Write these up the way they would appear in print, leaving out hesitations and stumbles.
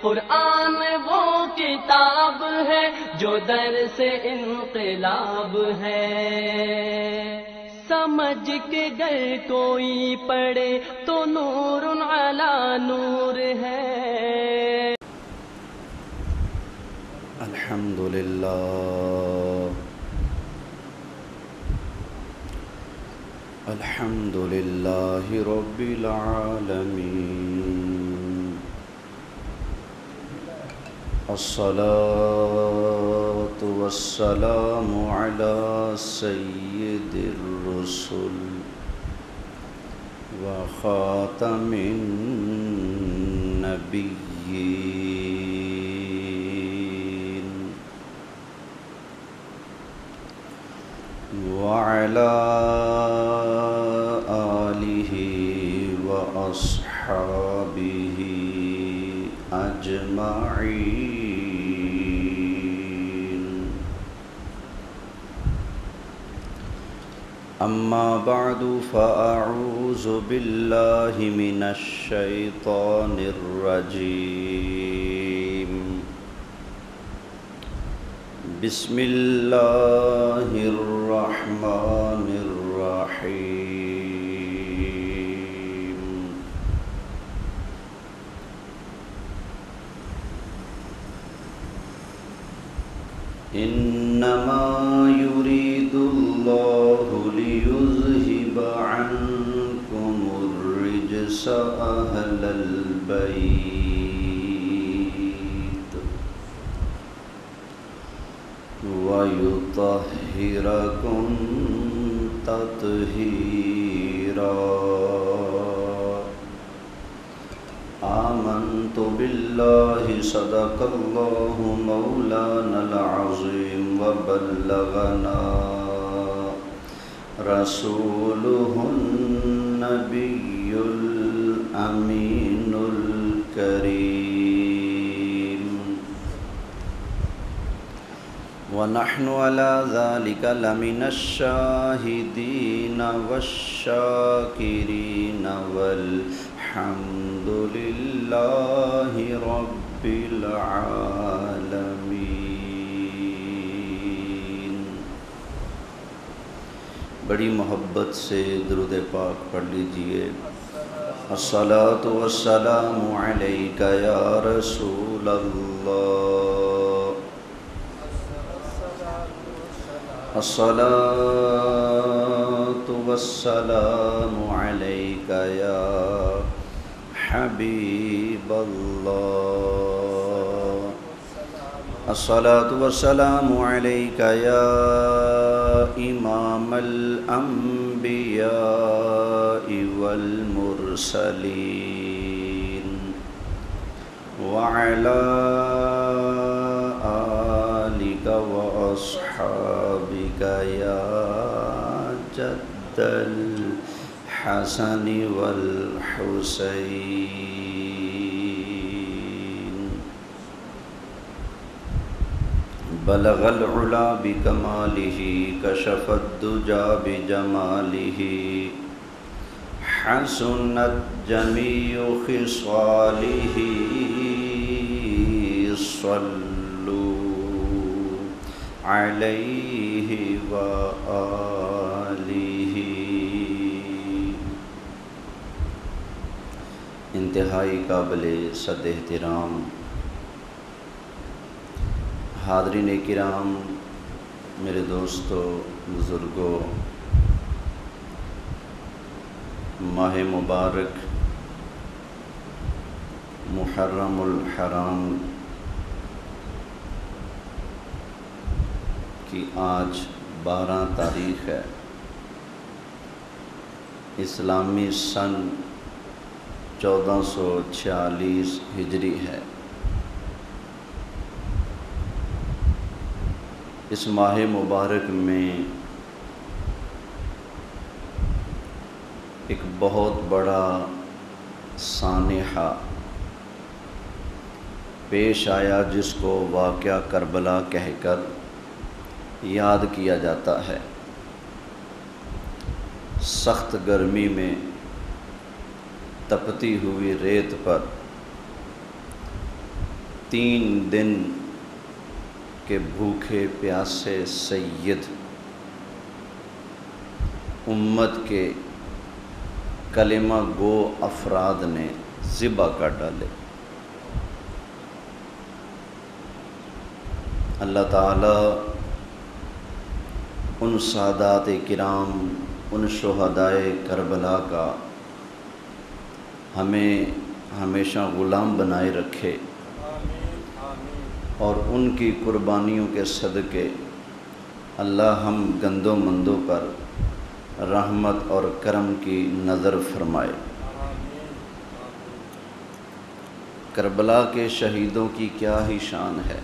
قرآن وہ کتاب ہے جو درس انقلاب ہے، سمجھ کے گر کوئی پڑھے تو نور علی نور ہے۔ الحمد للہ رب العالمین، الصلاة والسلام علی سید الرسل وخاتم النبیین وعلی آلہ وأصحابہ أجمعين، أما بعد فأعوذ بالله من الشيطان الرجيم، بسم الله الرحمن الرحيم، إنما يريد الله ليذهب عنكم الرجس أهل البيت ويطهركم تطهيرا، آمنت بالله صدق الله مولانا العظيم وبلغنا رسوله النبي الأمين الكريم، ونحن على ذلك لمن الشاهدين والشاكرين والحمد للہ رب العالمین۔ بڑی محبت سے درود پاک پڑھ لیجئے۔ الصلاۃ والسلام علیک یا رسول اللہ، الصلاۃ والسلام علیک یا حبیب اللہ، الصلاۃ والسلام علیک یا امام الانبیاء والمرسلین، وعلی آلک واصحابک یا جد الحسن والحسین، بلغ العلا بکمالہ کشف الدجا بجمالہ، حسنت جمیع خصالہ، صلوا علیہ وآلہ۔ انتہائی قابل صد احترام حاضرین کرام، میرے دوستو، بزرگوں، ماہ مبارک محرم الحرام کی آج 12 تاریخ ہے، اسلامی سن 1446 ہجری ہے۔ اس ماہ مبارک میں ایک بہت بڑا سانحہ پیش آیا جس کو واقعہ کربلا کہہ کر یاد کیا جاتا ہے۔ سخت گرمی میں تپتی ہوئی ریت پر 3 دن کے بھوکے پیاسے سید امت کے کلمہ گو افراد نے ذبح کر ڈالے۔ اللہ تعالیٰ ان سادات کرام، ان شہدائے کربلا کا ہمیں ہمیشہ غلام بنائے رکھے، اور ان کی قربانیوں کے صدقے اللہ ہم گندوں مندوں پر رحمت اور کرم کی نظر فرمائے۔ کربلا کے شہیدوں کی کیا ہی شان ہے۔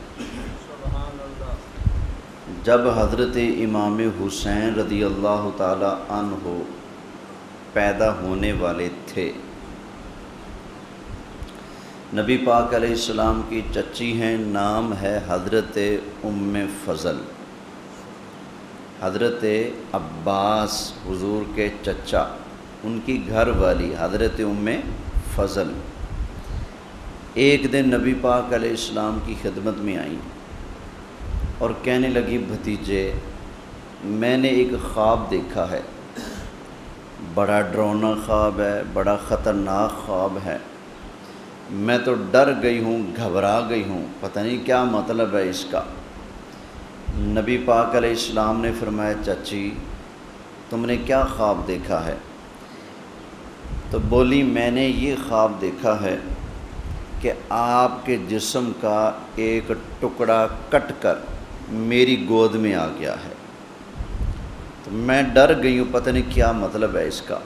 جب حضرت امام حسین رضی اللہ تعالی عنہ پیدا ہونے والے تھے، نبی پاک علیہ السلام کی چچی ہیں، نام ہے حضرت ام فضل۔ حضرت عباس حضور کے چچا، ان کی گھر والی حضرت ام فضل ایک دن نبی پاک علیہ السلام کی خدمت میں آئیں اور کہنے لگی، بھتیجے میں نے ایک خواب دیکھا ہے، بڑا ڈراؤنا خواب ہے، بڑا خطرناک خواب ہے، میں تو ڈر گئی ہوں، گھبرا گئی ہوں، پتہ نہیں کیا مطلب ہے اس کا۔ نبی پاک علیہ السلام نے فرمایا، چچی تم نے کیا خواب دیکھا ہے؟ تو بولی، میں نے یہ خواب دیکھا ہے کہ آپ کے جسم کا ایک ٹکڑا کٹ کر میری گود میں آ گیا ہے، تو میں ڈر گئی ہوں، پتہ نہیں کیا مطلب ہے اس کا۔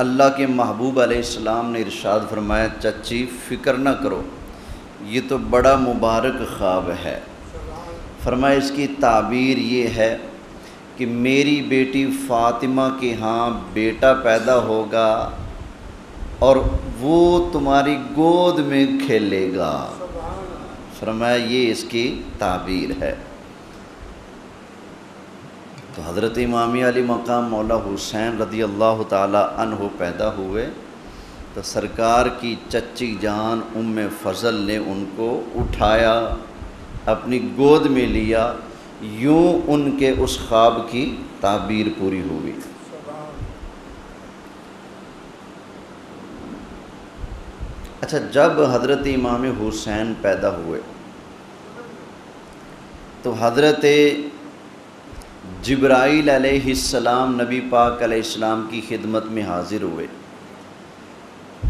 اللہ کے محبوب علیہ السلام نے ارشاد فرمایا، چچی فکر نہ کرو، یہ تو بڑا مبارک خواب ہے۔ فرمایا اس کی تعبیر یہ ہے کہ میری بیٹی فاطمہ کے ہاں بیٹا پیدا ہوگا اور وہ تمہاری گود میں کھیلے گا۔ فرمایا یہ اس کی تعبیر ہے۔ تو حضرت امام علی مقام مولا حسین رضی اللہ تعالی عنہ پیدا ہوئے تو سرکار کی چچی جان ام فضل نے ان کو اٹھایا، اپنی گود میں لیا، یوں ان کے اس خواب کی تعبیر پوری ہوئی۔ اچھا، جب حضرت امام حسین پیدا ہوئے تو حضرت جبرائیل علیہ السلام نبی پاک علیہ السلام کی خدمت میں حاضر ہوئے،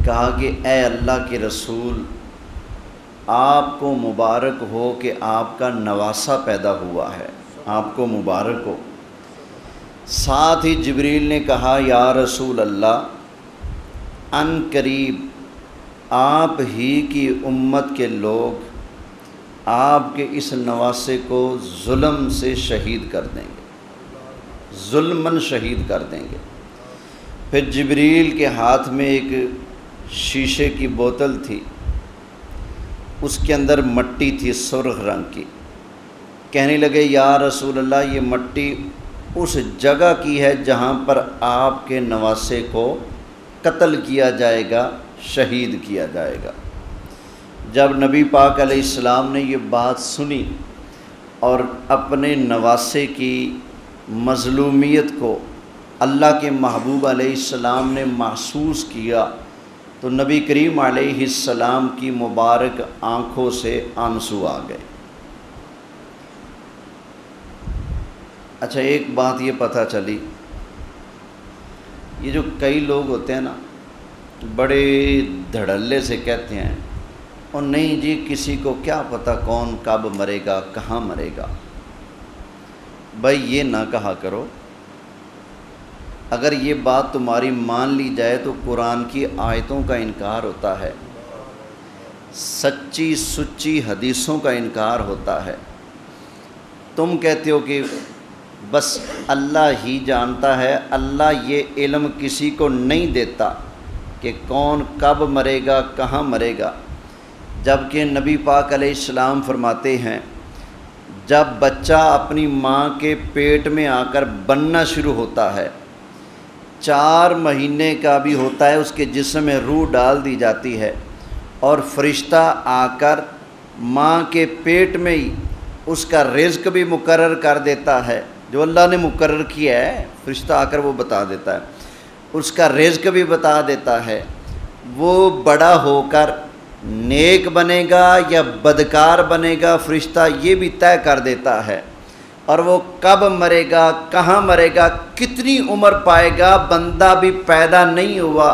کہا کہ اے اللہ کے رسول، آپ کو مبارک ہو کہ آپ کا نواسہ پیدا ہوا ہے، آپ کو مبارک ہو۔ ساتھ ہی جبریل نے کہا، یا رسول اللہ، ان قریب آپ ہی کی امت کے لوگ آپ کے اس نواسے کو ظلم سے شہید کر دیں گے، ظلماً شہید کر دیں گے۔ پھر جبریل کے ہاتھ میں ایک شیشے کی بوتل تھی، اس کے اندر مٹی تھی سرخ رنگ کی۔ کہنے لگے، یا رسول اللہ، یہ مٹی اس جگہ کی ہے جہاں پر آپ کے نواسے کو قتل کیا جائے گا، شہید کیا جائے گا۔ جب نبی پاک علیہ السلام نے یہ بات سنی اور اپنے نواسے کی مظلومیت کو اللہ کے محبوب علیہ السلام نے محسوس کیا تو نبی کریم علیہ السلام کی مبارک آنکھوں سے آنسو آ گئے۔ اچھا، ایک بات یہ پتہ چلی، یہ جو کئی لوگ ہوتے ہیں نا، بڑے دھڑلے سے کہتے ہیں، اور نہیں جی کسی کو کیا پتہ کون کب مرے گا، کہاں مرے گا۔ بھائی یہ نہ کہا کرو، اگر یہ بات تمہاری مان لی جائے تو قرآن کی آیتوں کا انکار ہوتا ہے، سچی سچی حدیثوں کا انکار ہوتا ہے۔ تم کہتے ہو کہ بس اللہ ہی جانتا ہے، اللہ یہ علم کسی کو نہیں دیتا کہ کون کب مرے گا، کہاں مرے گا، جبکہ نبی پاک علیہ السلام فرماتے ہیں جب بچہ اپنی ماں کے پیٹ میں آ کر بننا شروع ہوتا ہے، 4 مہینے کا بھی ہوتا ہے، اس کے جسم میں روح ڈال دی جاتی ہے، اور فرشتہ آ کر ماں کے پیٹ میں ہی اس کا رزق بھی مقرر کر دیتا ہے، جو اللہ نے مقرر کیا ہے فرشتہ آ کر وہ بتا دیتا ہے، اس کا رزق بھی بتا دیتا ہے، وہ بڑا ہو کر نیک بنے گا یا بدکار بنے گا فرشتہ یہ بھی طے کر دیتا ہے، اور وہ کب مرے گا، کہاں مرے گا، کتنی عمر پائے گا، بندہ بھی پیدا نہیں ہوا،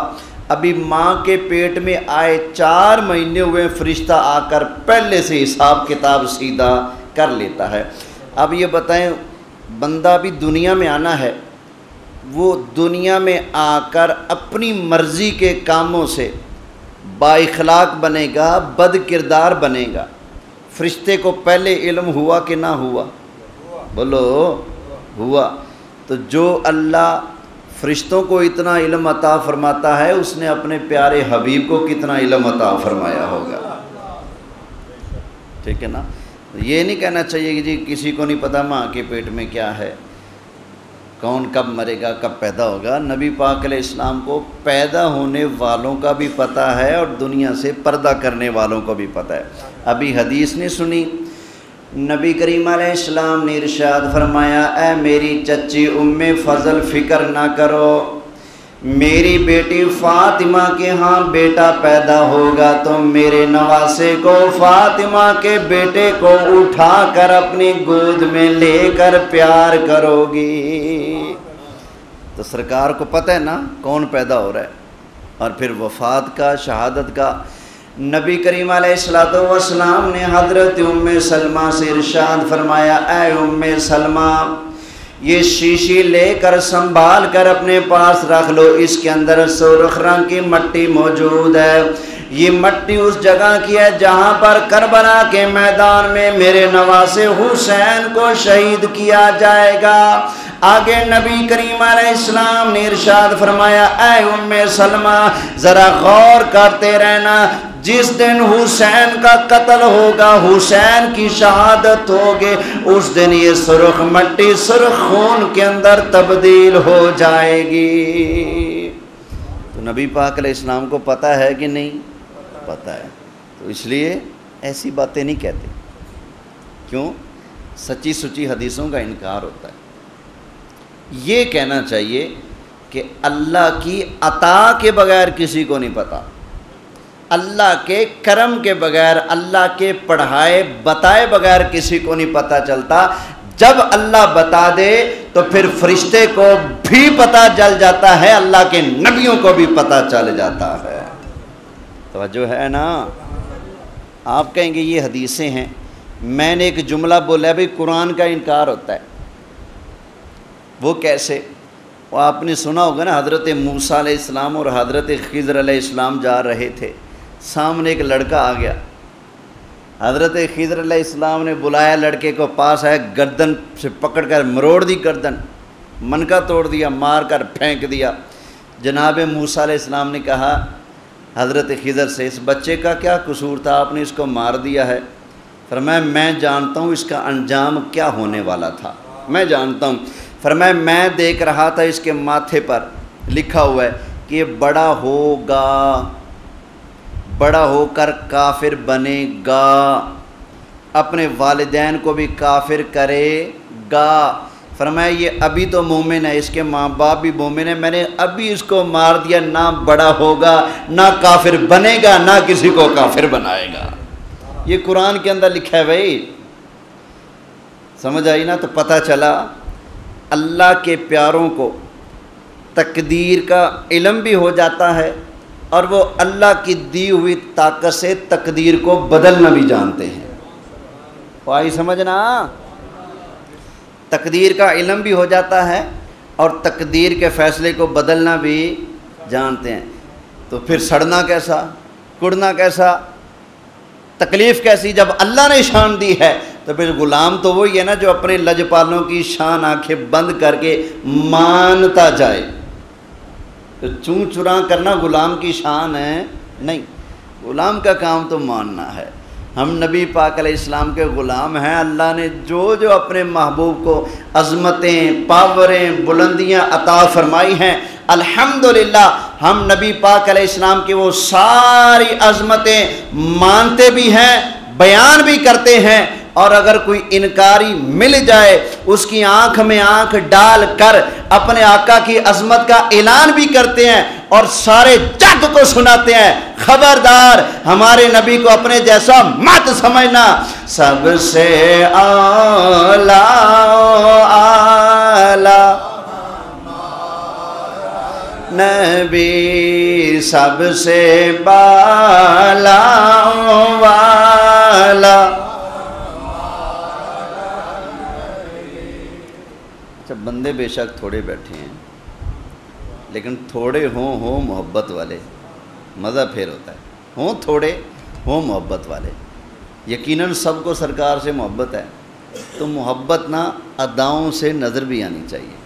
ابھی ماں کے پیٹ میں آئے 4 مہینے ہوئے، فرشتہ آ کر پہلے سے حساب کتاب سیدھا کر لیتا ہے۔ اب یہ بتائیں بندہ بھی دنیا میں آنا ہے، وہ دنیا میں آ کر اپنی مرضی کے کاموں سے با اخلاق بنے گا، بد کردار بنے گا، فرشتے کو پہلے علم ہوا کہ نہ ہوا؟ بولو ہوا۔ تو جو اللہ فرشتوں کو اتنا علم عطا فرماتا ہے، اس نے اپنے پیارے حبیب کو کتنا علم عطا فرمایا ہوگا، ٹھیک ہے نا؟ یہ نہیں کہنا چاہیے کہ جی کسی کو نہیں پتہ ماں کے پیٹ میں کیا ہے، کون کب مرے گا، کب پیدا ہوگا۔ نبی پاک علیہ السلام کو پیدا ہونے والوں کا بھی پتہ ہے اور دنیا سے پردہ کرنے والوں کو بھی پتہ ہے۔ ابھی حدیث نے سنی، نبی کریم علیہ السلام نے ارشاد فرمایا، اے میری چچی ام فضل فکر نہ کرو، میری بیٹی فاطمہ کے ہاں بیٹا پیدا ہوگا تو میرے نواسے کو، فاطمہ کے بیٹے کو اٹھا کر اپنی گود میں لے کر پیار کرو گی۔ تو سرکار کو پتہ ہے نا کون پیدا ہو رہا ہے، اور پھر وفات کا، شہادت کا۔ نبی کریم علیہ السلام نے حضرت ام سلمہ سے ارشاد فرمایا، اے ام سلمہ یہ شیشی لے کر سنبھال کر اپنے پاس رکھ لو، اس کے اندر سرخ رنگ کی مٹی موجود ہے، یہ مٹی اس جگہ کی ہے جہاں پر کربلا کے میدان میں میرے نواسے حسین کو شہید کیا جائے گا۔ آگے نبی کریم علیہ السلام نے ارشاد فرمایا، اے ام سلمہ ذرا غور کرتے رہنا، جس دن حسین کا قتل ہوگا، حسین کی شہادت ہوگی، اس دن یہ سرخ مٹی سرخ خون کے اندر تبدیل ہو جائے گی۔ تو نبی پاک علیہ السلام کو پتہ ہے کہ نہیں؟ پتہ ہے، تو اس لیے ایسی باتیں نہیں کہتے، کیوں؟ سچی سچی حدیثوں کا انکار ہوتا ہے۔ یہ کہنا چاہیے کہ اللہ کی عطا کے بغیر کسی کو نہیں پتہ، اللہ کے کرم کے بغیر، اللہ کے پڑھائے بتائے بغیر کسی کو نہیں پتہ چلتا۔ جب اللہ بتا دے تو پھر فرشتے کو بھی پتہ چل جاتا ہے، اللہ کے نبیوں کو بھی پتہ چل جاتا ہے۔ توجہ ہے نا؟ آپ کہیں گے یہ حدیثیں ہیں، میں نے ایک جملہ بولا ہے بھئی قرآن کا انکار ہوتا ہے، وہ کیسے؟ وہ آپ نے سنا ہوگا نا، حضرت موسیٰ علیہ السلام اور حضرت خضر علیہ السلام جا رہے تھے، سامنے ایک لڑکا آ گیا، حضرت خضر علیہ السلام نے بلایا لڑکے کو، پاس آیا، گردن سے پکڑ کر مروڑ دی، گردن منکا توڑ دیا، مار کر پھینک دیا۔ جناب موسیٰ علیہ السلام نے کہا حضرت خضر سے، اس بچے کا کیا قصور تھا، آپ نے اس کو مار دیا ہے؟ فرمایا میں جانتا ہوں اس کا انجام کیا ہونے والا تھا، میں جانتا ہوں۔ فرمایا میں دیکھ رہا تھا اس کے ماتھے پر لکھا ہوا ہے کہ یہ بڑا ہوگا، بڑا ہو کر کافر بنے گا، اپنے والدین کو بھی کافر کرے گا۔ فرمایا یہ ابھی تو مومن ہے، اس کے ماں باپ بھی مومن ہیں، میں نے ابھی اس کو مار دیا، نہ بڑا ہوگا، نہ کافر بنے گا، نہ کسی کو کافر بنائے گا۔ یہ قرآن کے اندر لکھا ہے بھائی، سمجھ آئی نا؟ تو پتہ چلا اللہ کے پیاروں کو تقدیر کا علم بھی ہو جاتا ہے، اور وہ اللہ کی دی ہوئی طاقت سے تقدیر کو بدلنا بھی جانتے ہیں۔ آئی سمجھنا؟ تقدیر کا علم بھی ہو جاتا ہے اور تقدیر کے فیصلے کو بدلنا بھی جانتے ہیں۔ تو پھر سڑنا کیسا، کڑنا کیسا، تکلیف کیسی؟ جب اللہ نے شان دی ہے تو پھر غلام تو وہی ہے نا جو اپنے لجپالوں کی شان آنکھیں بند کر کے مانتا جائے۔ تو چوں چراں کرنا غلام کی شان ہے نہیں، غلام کا کام تو ماننا ہے۔ ہم نبی پاک علیہ السلام کے غلام ہیں، اللہ نے جو جو اپنے محبوب کو عظمتیں، پاوریں، بلندیاں عطا فرمائی ہیں، الحمدللہ ہم نبی پاک علیہ السلام کی وہ ساری عظمتیں مانتے بھی ہیں، بیان بھی کرتے ہیں، اور اگر کوئی انکاری مل جائے اس کی آنکھ میں آنکھ ڈال کر اپنے آقا کی عظمت کا اعلان بھی کرتے ہیں اور سارے جگ کو سناتے ہیں، خبردار ہمارے نبی کو اپنے جیسا مت سمجھنا، سب سے اعلیٰ اعلیٰ نبی، سب سے بالا والا۔ اچھا، بندے بے شک تھوڑے بیٹھے ہیں، لیکن تھوڑے ہوں محبت والے، مزہ پھر ہوتا ہے، ہوں تھوڑے ہوں محبت والے۔ یقیناً سب کو سرکار سے محبت ہے، تو محبت نہ اداؤں سے نظر بھی آنی چاہیے۔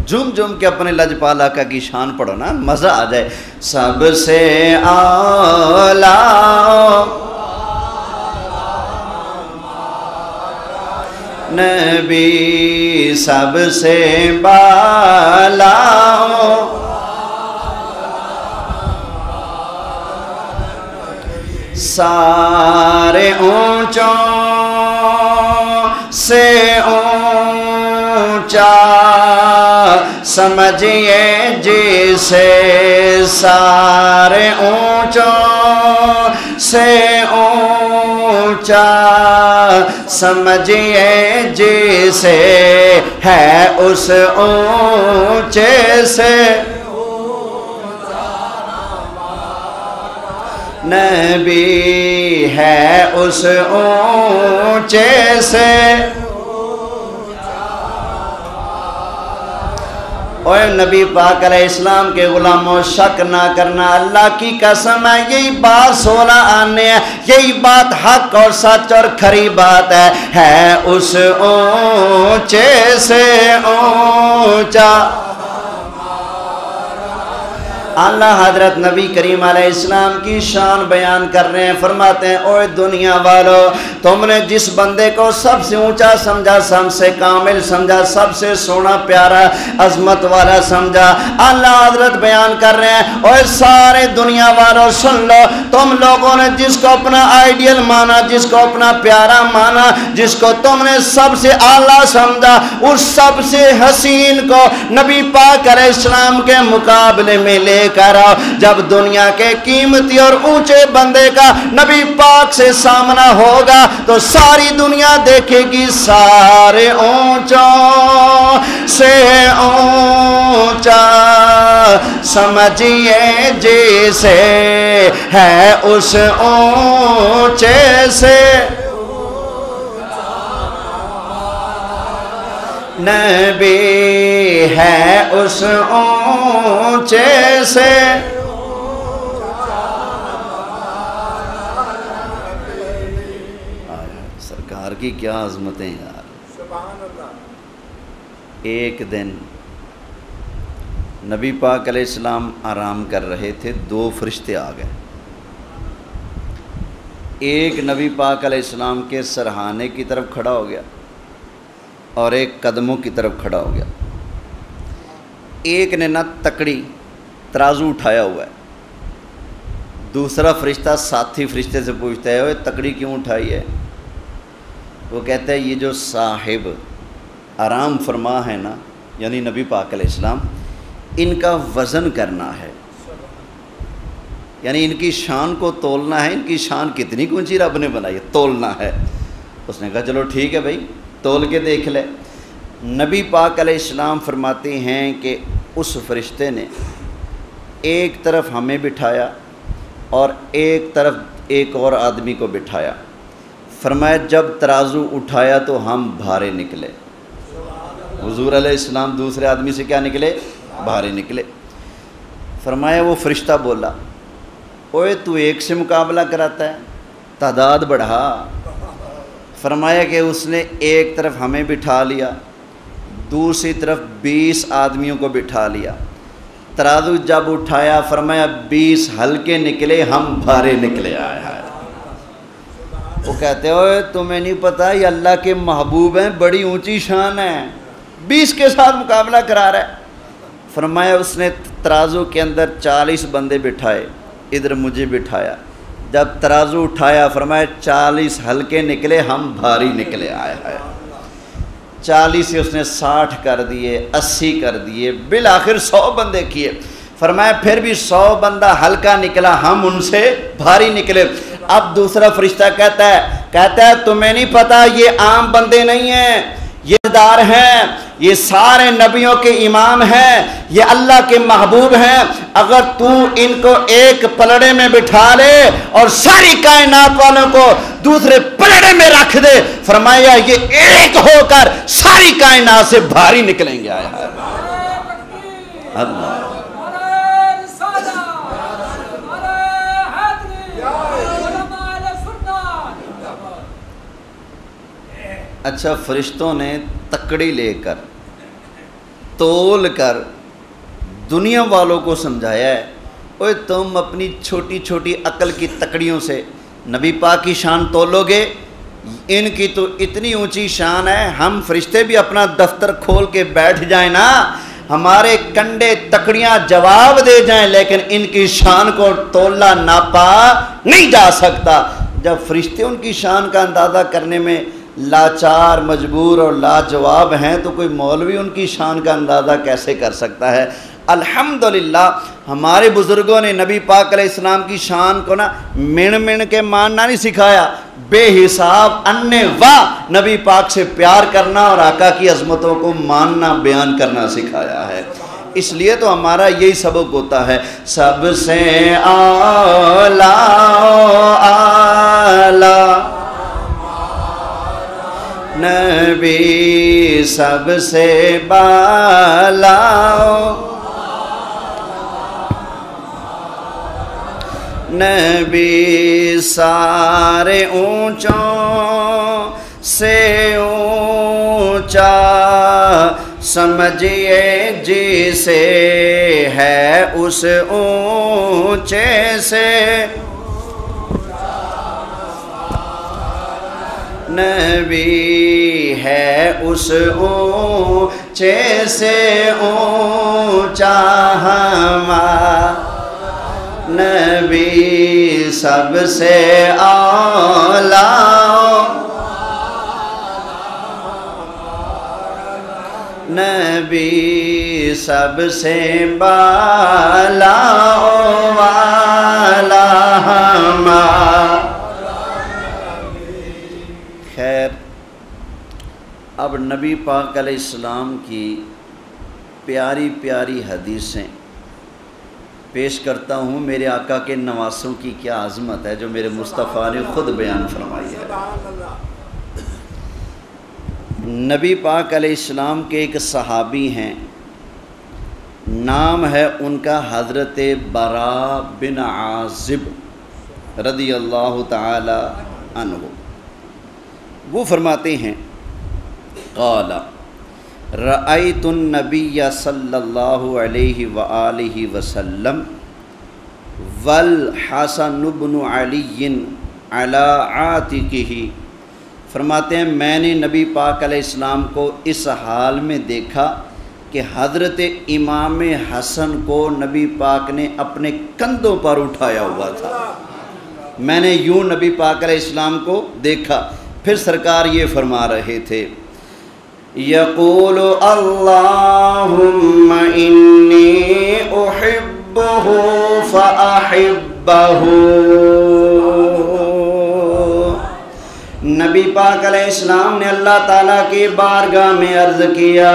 جم کے اپنے لجپال آقا کی شان پڑھو نا، مزہ آ جائے۔ سب سے اعلیٰ نبی، سب سے بالا سارے اونچوں سے اونچا سمجھیے جسے، سارے اونچوں سے اونچا سمجھیے جسے، ہے اس اونچے سے نبی، ہے اس اونچے سے۔ اور نبی پاک علیہ السلام کے غلاموں، شک نہ کرنا، اللہ کی قسم ہے یہی بات 16 آنے ہیں، یہی بات حق اور سچ اور کھری بات ہے اس اونچے سے اونچا۔ اللہ حضرت نبی کریم علیہ السلام کی شان بیان کر رہے ہیں، فرماتے ہیں اوے دنیا والو، تم نے جس بندے کو سب سے اونچا سمجھا، سب سے کامل سمجھا، سب سے سونا پیارا عظمت والا سمجھا، اللہ حضرت بیان کر رہے ہیں اوے سارے دنیا والو سن لو، تم لوگوں نے جس کو اپنا آئیڈیل مانا، جس کو اپنا پیارا مانا، جس کو تم نے سب سے اعلیٰ سمجھا، اس سب سے حسین کو نبی پاک علیہ السلام کے مقابلے میں لے کر آؤ۔ جب دنیا کے قیمتی اور اونچے بندے کا نبی پاک سے سامنا ہوگا تو ساری دنیا دیکھے گی، سارے اونچوں سے اونچا سمجھیے جسے، ہے اس اونچے سے نبی، ہے اس اونچے سے۔ سرکار کی کیا عظمتیں یار۔ ایک دن نبی پاک علیہ السلام آرام کر رہے تھے، 2 فرشتے آ گئے، ایک نبی پاک علیہ السلام کے سرہانے کی طرف کھڑا ہو گیا اور ایک قدموں کی طرف کھڑا ہو گیا۔ ایک نے نہ تکڑی ترازو اٹھایا ہوا ہے، دوسرا فرشتہ ساتھی فرشتے سے پوچھتا ہے تکڑی کیوں اٹھائی ہے؟ وہ کہتا ہے یہ جو صاحب آرام فرما ہے نا، یعنی نبی پاک علیہ السلام، ان کا وزن کرنا ہے، یعنی ان کی شان کو تولنا ہے، ان کی شان کتنی اونچی رب نے بنائی ہے، تولنا ہے۔ اس نے کہا چلو ٹھیک ہے بھائی، تول کے دیکھ لے۔ نبی پاک علیہ السلام فرماتے ہیں کہ اس فرشتے نے ایک طرف ہمیں بٹھایا اور ایک طرف ایک اور آدمی کو بٹھایا، فرمایا جب ترازو اٹھایا تو ہم بھارے نکلے۔ حضور علیہ السلام دوسرے آدمی سے کیا نکلے؟ بھارے نکلے۔ فرمایا وہ فرشتہ بولا اوے تو ایک سے مقابلہ کراتا ہے، تعداد بڑھا۔ فرمایا کہ اس نے ایک طرف ہمیں بٹھا لیا، دوسری طرف 20 آدمیوں کو بٹھا لیا، ترازو جب اٹھایا فرمایا 20 ہلکے نکلے، ہم بھارے نکلے۔ آیا وہ کہتے ہوئے تمہیں نہیں پتہ یہ اللہ کے محبوب ہیں، بڑی اونچی شان ہے، 20 کے ساتھ مقابلہ کرا رہا ہے۔ فرمایا اس نے ترازو کے اندر 40 بندے بٹھائے، ادھر مجھے بٹھایا، جب ترازو اٹھایا فرمایا 40 ہلکے نکلے، ہم بھاری نکلے، آئے آئے 40 سے اس نے 60 کر دیے، 80 کر دیے، بالآخر 100 بندے کیے، فرمایا پھر بھی 100 بندہ ہلکا نکلا، ہم ان سے بھاری نکلے۔ اب دوسرا فرشتہ کہتا ہے تمہیں نہیں پتا یہ عام بندے نہیں ہیں، یہ دار ہیں، یہ سارے نبیوں کے امام ہیں، یہ اللہ کے محبوب ہیں، اگر تو ان کو ایک پلڑے میں بٹھا لے اور ساری کائنات والوں کو دوسرے پلڑے میں رکھ دے، فرمایا یہ ایک ہو کر ساری کائنات سے بھاری نکلیں گے۔ آیا اللہ اچھا، فرشتوں نے تکڑی لے کر تول کر دنیا والوں کو سمجھایا ہے، اوے تم اپنی چھوٹی چھوٹی عقل کی تکڑیوں سے نبی پاک کی شان تولو گے، ان کی تو اتنی اونچی شان ہے، ہم فرشتے بھی اپنا دفتر کھول کے بیٹھ جائیں نا، ہمارے کنڈے تکڑیاں جواب دے جائیں، لیکن ان کی شان کو تولا ناپا نہیں جا سکتا۔ جب فرشتے ان کی شان کا اندازہ کرنے میں لاچار، مجبور اور لاجواب ہیں، تو کوئی مولوی ان کی شان کا اندازہ کیسے کر سکتا ہے؟ الحمدللہ ہمارے بزرگوں نے نبی پاک علیہ السلام کی شان کو نا مین کے ماننا نہیں سکھایا، بے حساب انے واہ نبی پاک سے پیار کرنا اور آقا کی عظمتوں کو ماننا، بیان کرنا سکھایا ہے۔ اس لیے تو ہمارا یہی سبق ہوتا ہے، سب سے اعلیٰ اعلیٰ نبی، سب سے بالا نبی، سارے اونچوں سے اونچا سمجھئے جسے ہے اس اونچے سے نبی ہے اس اونچے سے اونچا ہمارا نبی، سب سے اعلیٰ نبی، سب سے بالا والا ہمارا۔ خیر، اب نبی پاک علیہ السلام کی پیاری پیاری حدیثیں پیش کرتا ہوں۔ میرے آقا کے نواسوں کی کیا عظمت ہے جو میرے مصطفیٰ نے خود بیان فرمائی ہے۔ نبی پاک علیہ السلام کے ایک صحابی ہیں، نام ہے ان کا حضرت براء بن عازب رضی اللہ تعالی عنہ۔ وہ فرماتے ہیں قال رأیت النبی صلی اللہ علیہ وآلہ وسلم والحسن بن علی علی عاتقہ، فرماتے ہیں میں نے نبی پاک علیہ السلام کو اس حال میں دیکھا کہ حضرت امام حسن کو نبی پاک نے اپنے کندھوں پر اٹھایا ہوا تھا۔ میں نے یوں نبی پاک علیہ السلام کو دیکھا، پھر سرکار یہ فرما رہے تھے یقول اللہم انی احبہ فاحبہ۔ نبی پاک علیہ السلام نے اللہ تعالیٰ کی بارگاہ میں عرض کیا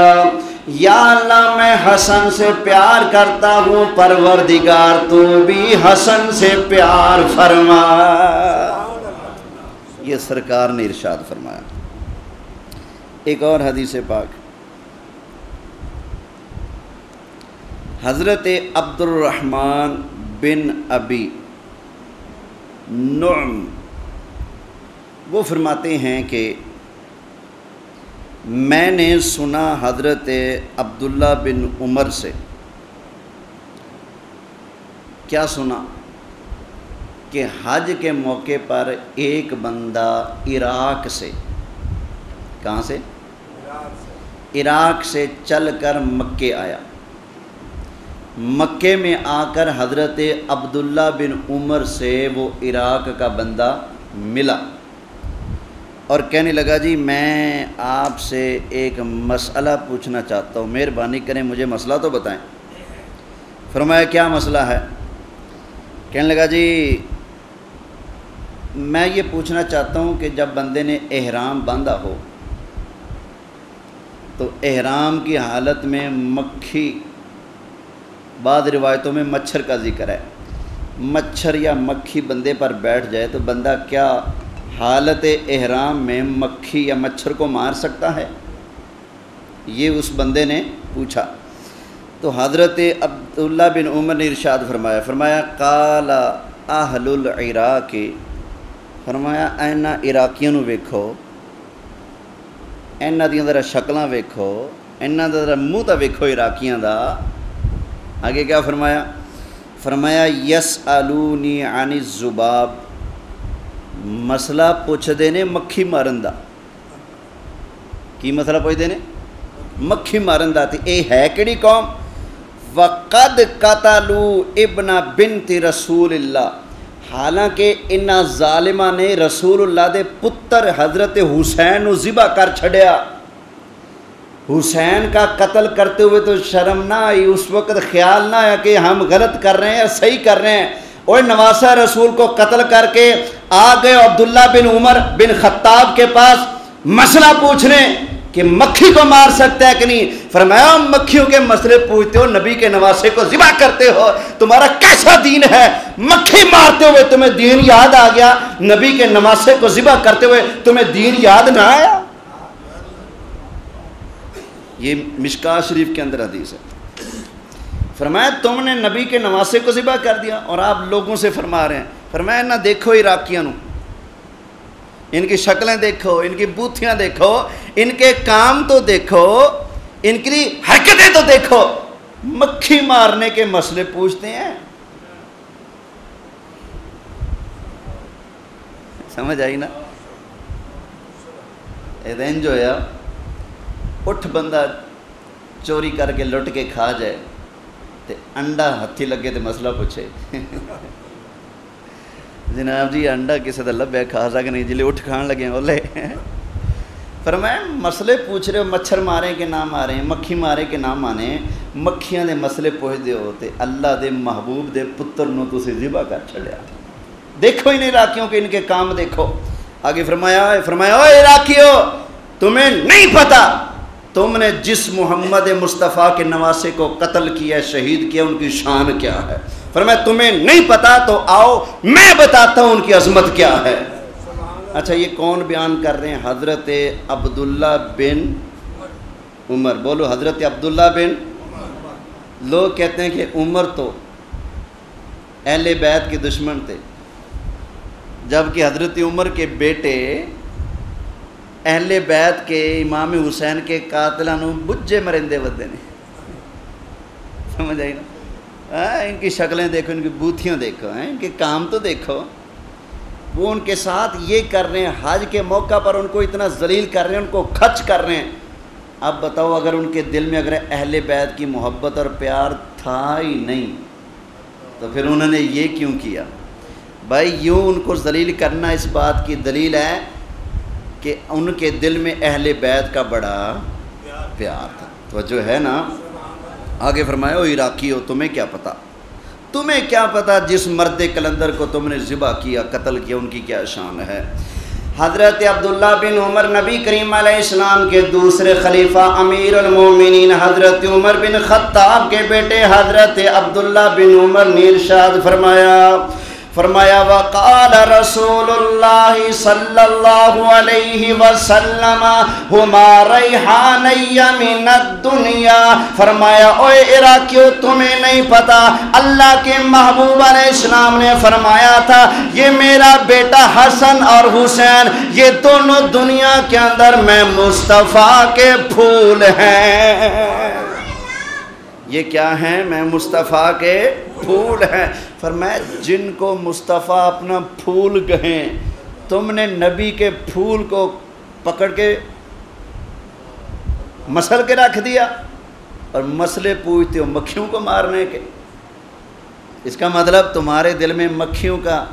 یا اللہ میں حسن سے پیار کرتا ہوں، پروردگار تو بھی حسن سے پیار فرما۔ یہ سرکار نے ارشاد فرمایا۔ ایک اور حدیث پاک، حضرت عبد الرحمن بن ابی نعم وہ فرماتے ہیں کہ میں نے سنا حضرت عبداللہ بن عمر سے، کیا سنا کہ حج کے موقع پر ایک بندہ عراق سے، کہاں سے؟ عراق سے چل کر مکے آیا، مکے میں آ کر حضرت عبداللہ بن عمر سے وہ عراق کا بندہ ملا اور کہنے لگا جی میں آپ سے ایک مسئلہ پوچھنا چاہتا ہوں، مہربانی کریں مجھے مسئلہ تو بتائیں۔ فرمایا کیا مسئلہ ہے؟ کہنے لگا جی میں یہ پوچھنا چاہتا ہوں کہ جب بندے نے احرام باندھا ہو تو احرام کی حالت میں مکھی، بعض روایتوں میں مچھر کا ذکر ہے، مچھر یا مکھی بندے پر بیٹھ جائے تو بندہ کیا حالت احرام میں مکھی یا مچھر کو مار سکتا ہے؟ یہ اس بندے نے پوچھا تو حضرت عبداللہ بن عمر نے ارشاد فرمایا قال اہل العراق، فرمایا اینا عراقیوں نو ویکھو، اینا دیاں ذرا شکلاں ویکھو، اینا دا ذرا منہ تا ویکھو عراقیاں دا۔ آگے کیا فرمایا یسألونی عن الذباب، مسئلہ پوچھدے نے مکھی مارن دا۔ کی مسئلہ پوچھدے نے؟ مکھی مارن دا۔ تے اے ہے کیڑی قوم؟ وَقَدْ قَتَلُوا ابن بنت رسول اللہ، حالانکہ انہاں ظالمہ نے رسول اللہ دے پتر حضرت حسین نو ذبح کر چھڑیا۔ حسین کا قتل کرتے ہوئے تو شرم نہ آئی، اس وقت خیال نہ آیا کہ ہم غلط کر رہے ہیں یا صحیح کر رہے ہیں، اور نواسہ رسول کو قتل کر کے آ گئے عبداللہ بن عمر بن خطاب کے پاس مسئلہ پوچھنے کہ مکھی کو مار سکتا ہے کہ نہیں۔ فرمایا مکھیوں کے مسئلے پوچھتے ہو، نبی کے نواسے کو ذبح کرتے ہو، تمہارا کیسا دین ہے؟ مکھی مارتے ہوئے تمہیں دین یاد آ گیا، نبی کے نواسے کو ذبح کرتے ہوئے تمہیں دین یاد نہ آیا؟ یہ مشکاہ شریف کے اندر حدیث ہے۔ فرمایا تم نے نبی کے نواسے کو ذبح کر دیا اور آپ لوگوں سے فرما رہے ہیں۔ فرمایا نہ دیکھو عراقیوں، ان کی شکلیں دیکھو، ان کی بوتھیاں دیکھو، ان کے کام تو دیکھو، ان کی حرکتیں تو دیکھو، مکھی مارنے کے مسئلے پوچھتے ہیں۔ سمجھ آئی نا؟ ایدین جو ہے اٹھ بندہ چوری کر کے لٹ کے کھا جائے تے انڈا ہتھی لگے تے مسئلہ پوچھے جناب جی انڈا کسی دا لبیا کھا سکے نہیں، جلے اٹھ کھان لگے ہیں لے۔ فرمایا مسئلے پوچھ رہے ہو، مچھر ماریں کہ نہ ماریں، مکھی مارے کہ نہ ماریں، مکھیاں دے مسئلے پوچھ دے ہو تے اللہ دے محبوب دے پتر نو تسی ذبح کر چھڑیا۔ دیکھو ان عراقیوں کے ان کے کام دیکھو۔ آگے فرمایا اے عراقیو تمہیں نہیں پتا تم نے جس محمد مصطفیٰ کے نواسے کو قتل کیا، شہید کیا، ان کی شان کیا ہے؟ فرمایا تمہیں نہیں پتا تو آؤ میں بتاتا ہوں ان کی عظمت کیا ہے۔ اچھا یہ کون بیان کر رہے ہیں؟ حضرت عبداللہ بن عمر۔ بولو حضرت عبداللہ بن۔ لوگ کہتے ہیں کہ عمر تو اہل بیت کے دشمن تھے، جبکہ حضرت عمر کے بیٹے اہل بیت کے امام حسین کے قاتلانوں بجے مرندے ودے نے۔ سمجھ آئی نا؟ ان کی شکلیں دیکھو، ان کی بوتھیاں دیکھو، ان کے کام تو دیکھو۔ وہ ان کے ساتھ یہ کر رہے ہیں، حج کے موقع پر ان کو اتنا ذلیل کر رہے ہیں، ان کو کھچ کر رہے ہیں۔ اب بتاؤ اگر ان کے دل میں اگر اہل بیت کی محبت اور پیار تھا ہی نہیں تو پھر انہوں نے یہ کیوں کیا؟ بھائی یوں ان کو ذلیل کرنا اس بات کی دلیل ہے کہ ان کے دل میں اہل بیت کا بڑا پیار تھا۔ تو جو ہے نا، آگے فرمایا او عراقی ہو تمہیں کیا پتا، تمہیں کیا پتا جس مرد کلندر کو تم نے ذبح کیا، قتل کیا، ان کی کیا شان ہے۔ حضرت عبداللہ بن عمر نبی کریم علیہ السلام کے دوسرے خلیفہ امیر المومنین حضرت عمر بن خطاب کے بیٹے حضرت عبداللہ بن عمر نے ارشاد فرمایا وقال رسول اللہ صلی اللہ علیہ وسلم ہما ریحانی من الدنیا۔ فرمایا اوے عراقیو تمہیں نہیں پتا، اللہ کے محبوب علیہ السلام نے فرمایا تھا یہ میرا بیٹا حسن اور حسین یہ دونوں دنیا کے اندر میں مصطفیٰ کے پھول ہیں۔ یہ کیا ہیں؟ میں مصطفیٰ کے پھول ہیں۔ فرمایا جن کو مصطفیٰ اپنا پھول کہیں، تم نے نبی کے پھول کو پکڑ کے مسل کے رکھ دیا۔ اور مسئلے پوچھتے ہو مکھیوں کو مارنے کے۔ اس کا مطلب تمہارے دل میں مکھیوں کا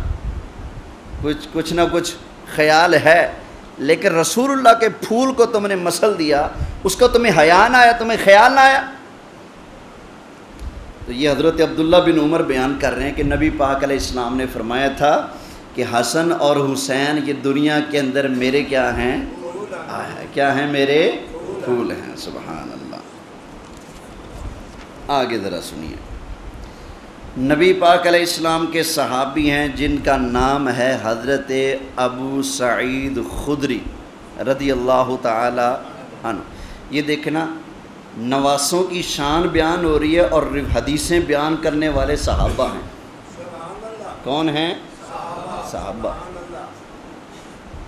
کچھ نہ کچھ خیال ہے، لیکن رسول اللہ کے پھول کو تم نے مسل دیا، اس کا تمہیں حیا نہ آیا، تمہیں خیال نہ آیا۔ تو یہ حضرت عبداللہ بن عمر بیان کر رہے ہیں کہ نبی پاک علیہ السلام نے فرمایا تھا کہ حسن اور حسین یہ دنیا کے اندر میرے کیا ہیں؟ کیا ہیں؟ میرے پھول ہیں۔ سبحان اللہ۔ آگے ذرا سنیے، نبی پاک علیہ السلام کے صحابی ہیں جن کا نام ہے حضرت ابو سعید خدری رضی اللہ تعالی عنہ۔ یہ دیکھنا نواسوں کی شان بیان ہو رہی ہے اور حدیثیں بیان کرنے والے صحابہ ہیں۔ کون ہیں؟ صحابہ۔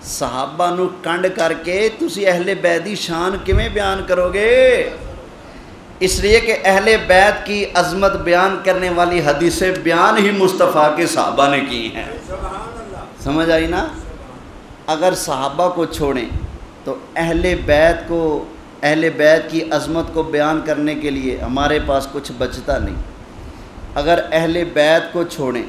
صحابہ نو کنڈ کر کے تسی اہل بیت دی شان کیویں بیان کرو گے؟ اس لیے کہ اہل بیت کی عظمت بیان کرنے والی حدیثیں بیان ہی مصطفیٰ کے صحابہ نے کی ہیں۔ سمجھ آئی نا؟ اگر صحابہ کو چھوڑیں تو اہل بیت کی عظمت کو بیان کرنے کے لیے ہمارے پاس کچھ بچتا نہیں۔ اگر اہل بیت کو چھوڑیں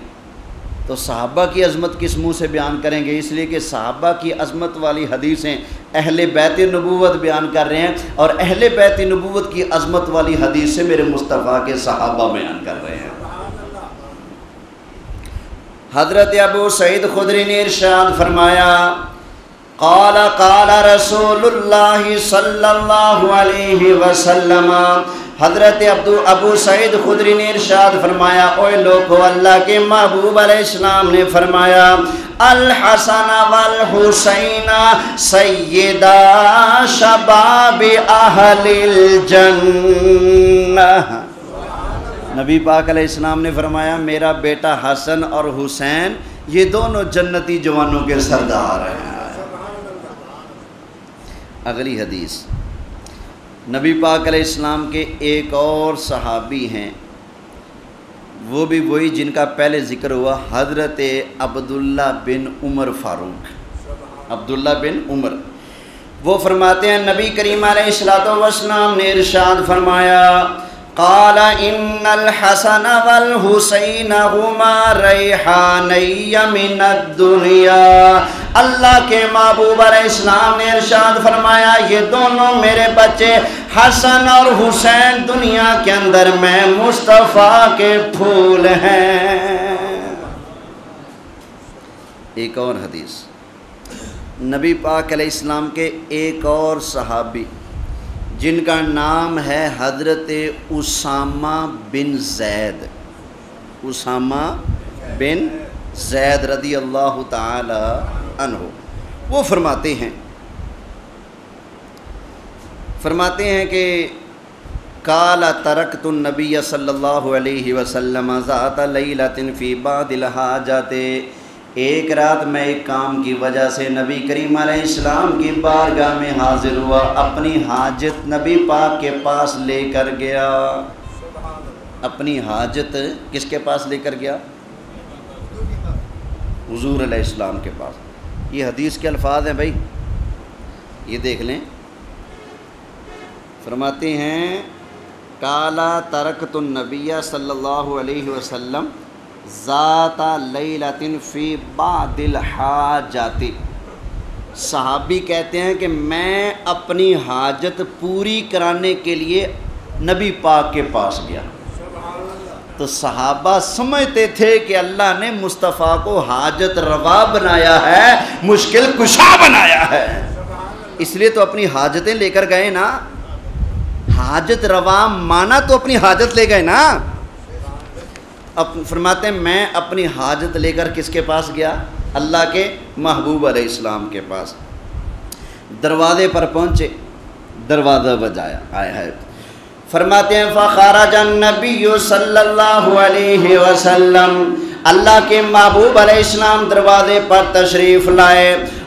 تو صحابہ کی عظمت کس منہ سے بیان کریں گے؟ اس لیے کہ صحابہ کی عظمت والی حدیثیں اہل بیت نبوت بیان کر رہے ہیں، اور اہل بیت نبوت کی عظمت والی حدیثیں میرے مصطفیٰ کے صحابہ بیان کر رہے ہیں۔ حضرت ابو سعید خدری نے ارشاد فرمایا، قال قال رسول اللہ صلی اللہ علیہ وسلم، حضرت ابو سعید خدری نے ارشاد فرمایا، اوے لوگو، اللہ کے محبوب علیہ السلام نے فرمایا، الحسن والحسین سیدا شباب اہل الجنہ۔ نبی پاک علیہ السلام نے فرمایا میرا بیٹا حسن اور حسین یہ دونوں جنتی جوانوں کے سردار ہیں۔ اگلی حدیث، نبی پاک علیہ السلام کے ایک اور صحابی ہیں، وہ بھی وہی جن کا پہلے ذکر ہوا، حضرت عبداللہ بن عمر فاروق۔ عبداللہ بن عمر وہ فرماتے ہیں نبی کریم علیہ السلام نے ارشاد فرمایا، قال ان الحسن والحسین ہما ریحانی من الدنیا۔ اللہ کے محبوب علیہ السلام نے ارشاد فرمایا یہ دونوں میرے بچے حسن اور حسین دنیا کے اندر میں مصطفیٰ کے پھول ہیں۔ ایک اور حدیث، نبی پاک علیہ السلام کے ایک اور صحابی جن کا نام ہے حضرت اسامہ بن زید، اسامہ بن زید رضی اللہ تعالی عنہ، وہ فرماتے ہیں کہ قال ترکت النبی صلی اللہ علیہ وسلم ذات لیلۃ فی بعض الحاجات۔ ایک رات میں ایک کام کی وجہ سے نبی کریم علیہ السلام کی بارگاہ میں حاضر ہوا، اپنی حاجت نبی پاک کے پاس لے کر گیا۔ اپنی حاجت کس کے پاس لے کر گیا؟ حضور علیہ السلام کے پاس۔ یہ حدیث کے الفاظ ہیں بھائی، یہ دیکھ لیں۔ فرماتے ہیں قال ترکت النبی صلی اللہ علیہ وسلم ذات لیلۃ فی بعض الحاجات۔ صحابی کہتے ہیں کہ میں اپنی حاجت پوری کرانے کے لیے نبی پاک کے پاس گیا۔ تو صحابہ سمجھتے تھے کہ اللہ نے مصطفیٰ کو حاجت روا بنایا ہے، مشکل کشا بنایا ہے، اس لیے تو اپنی حاجتیں لے کر گئے نا۔ حاجت روا مانا تو اپنی حاجت لے گئے نا۔ فرماتے ہیں میں اپنی حاجت لے کر کس کے پاس گیا؟ اللہ کے محبوب علیہ السلام کے پاس۔ دروازے پر پہنچے، دروازہ بجایا، آئے ہے۔ فرماتے ہیں فخرج النبی صلی اللہ علیہ وسلم، اللہ کے محبوب علیہ السلام دروازے پر تشریف لائے،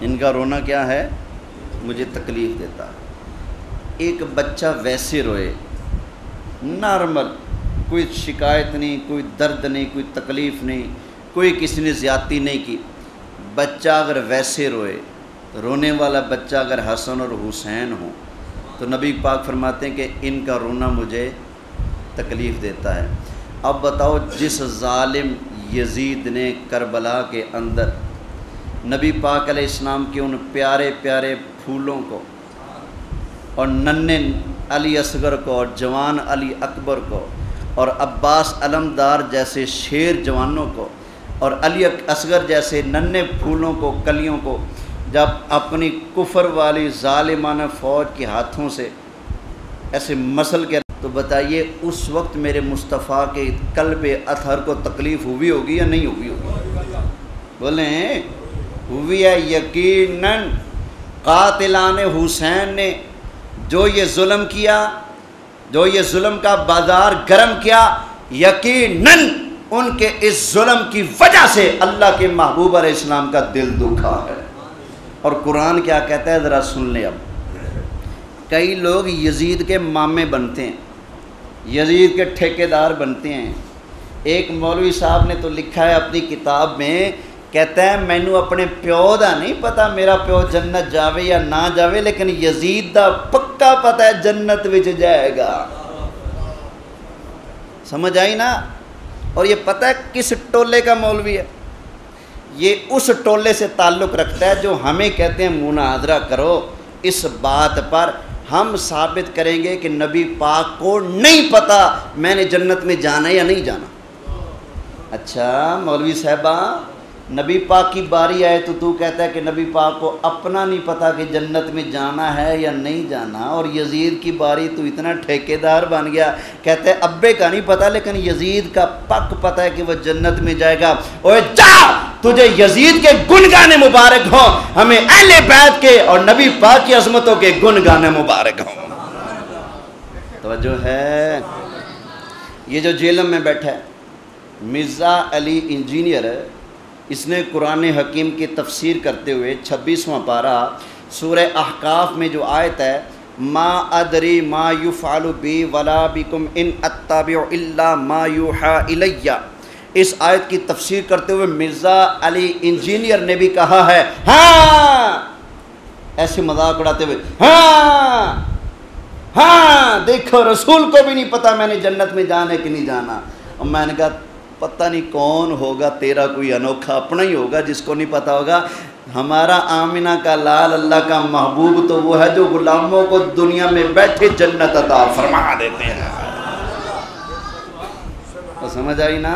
ان کا رونا کیا ہے؟ مجھے تکلیف دیتا ہے۔ ایک بچہ ویسے روئے نارمل، کوئی شکایت نہیں، کوئی درد نہیں، کوئی تکلیف نہیں، کوئی کسی نے زیادتی نہیں کی، بچہ اگر ویسے روئے، رونے والا بچہ اگر حسن اور حسین ہو تو نبی پاک فرماتے ہیں کہ ان کا رونا مجھے تکلیف دیتا ہے۔ اب بتاؤ، جس ظالم یزید نے کربلا کے اندر نبی پاک علیہ السلام کے ان پیارے پیارے پھولوں کو اور ننھے علی اصغر کو اور جوان علی اکبر کو اور عباس علمدار جیسے شیر جوانوں کو اور علی اصغر جیسے ننھے پھولوں کو، کلیوں کو جب اپنی کفر والی ظالمانہ فوج کے ہاتھوں سے ایسے مسل کے، تو بتائیے اس وقت میرے مصطفیٰ کے قلب اطہر کو تکلیف ہوئی ہوگی یا نہیں ہوئی ہوگی؟ بولیں ہوئی ہے یقیناً۔ قاتلان حسین نے جو یہ ظلم کیا، جو یہ ظلم کا بازار گرم کیا، یقیناً ان کے اس ظلم کی وجہ سے اللہ کے محبوب علیہ السلام کا دل دکھا ہے۔ اور قرآن کیا کہتا ہے ذرا سن لیں۔ اب کئی لوگ یزید کے مامے بنتے ہیں، یزید کے ٹھیکیدار بنتے ہیں۔ ایک مولوی صاحب نے تو لکھا ہے اپنی کتاب میں، کہتا ہے مینو اپنے پیو دا نہیں پتا میرا پیو جنت جاوے یا نہ جاوے، لیکن یزید دا پکا پتا ہے جنت وچ جائے گا۔ سمجھ آئی نا؟ اور یہ پتہ ہے کس ٹولے کا مولوی ہے؟ یہ اس ٹولے سے تعلق رکھتا ہے جو ہمیں کہتے ہیں مناظرہ کرو اس بات پر، ہم ثابت کریں گے کہ نبی پاک کو نہیں پتا میں نے جنت میں جانا یا نہیں جانا۔ اچھا مولوی صاحبہ، نبی پاک کی باری آئے تو کہتا ہے کہ نبی پاک کو اپنا نہیں پتا کہ جنت میں جانا ہے یا نہیں جانا، اور یزید کی باری تو اتنا ٹھیکیدار بن گیا، کہتا ہے ابے کا نہیں پتا لیکن یزید کا پک پتا ہے کہ وہ جنت میں جائے گا۔ اوے جا، تجھے یزید کے گن گانے مبارک ہوں، ہمیں اہل بیت کے اور نبی پاک کی عظمتوں کے گن گانے مبارک ہوں۔ توجہ ہے؟ یہ جو جیلم میں بیٹھا ہے مرزا علی انجینئر، اس نے قرآن حکیم کی تفسیر کرتے ہوئے 26واں پارہ سورہ احقاف میں جو آیت ہے ما ادری ما یفعل بی ولا بکم ان اتبع الا ما یوحی الی، اس آیت کی تفسیر کرتے ہوئے مرزا علی انجینئر نے بھی کہا ہے ہاں، ایسے مذاق اڑاتے ہوئے، ہاں ہاں دیکھو رسول کو بھی نہیں پتا میں نے جنت میں جانا کہ نہیں جانا۔ اور میں نے کہا پتہ نہیں کون ہوگا، تیرا کوئی انوکھا اپنا ہی ہوگا جس کو نہیں پتا ہوگا۔ ہمارا آمنہ کا لال اللہ کا محبوب تو وہ ہے جو غلاموں کو دنیا میں بیٹھے جنت عطا فرما دیتے ہیں۔ تو سمجھ آئی نا؟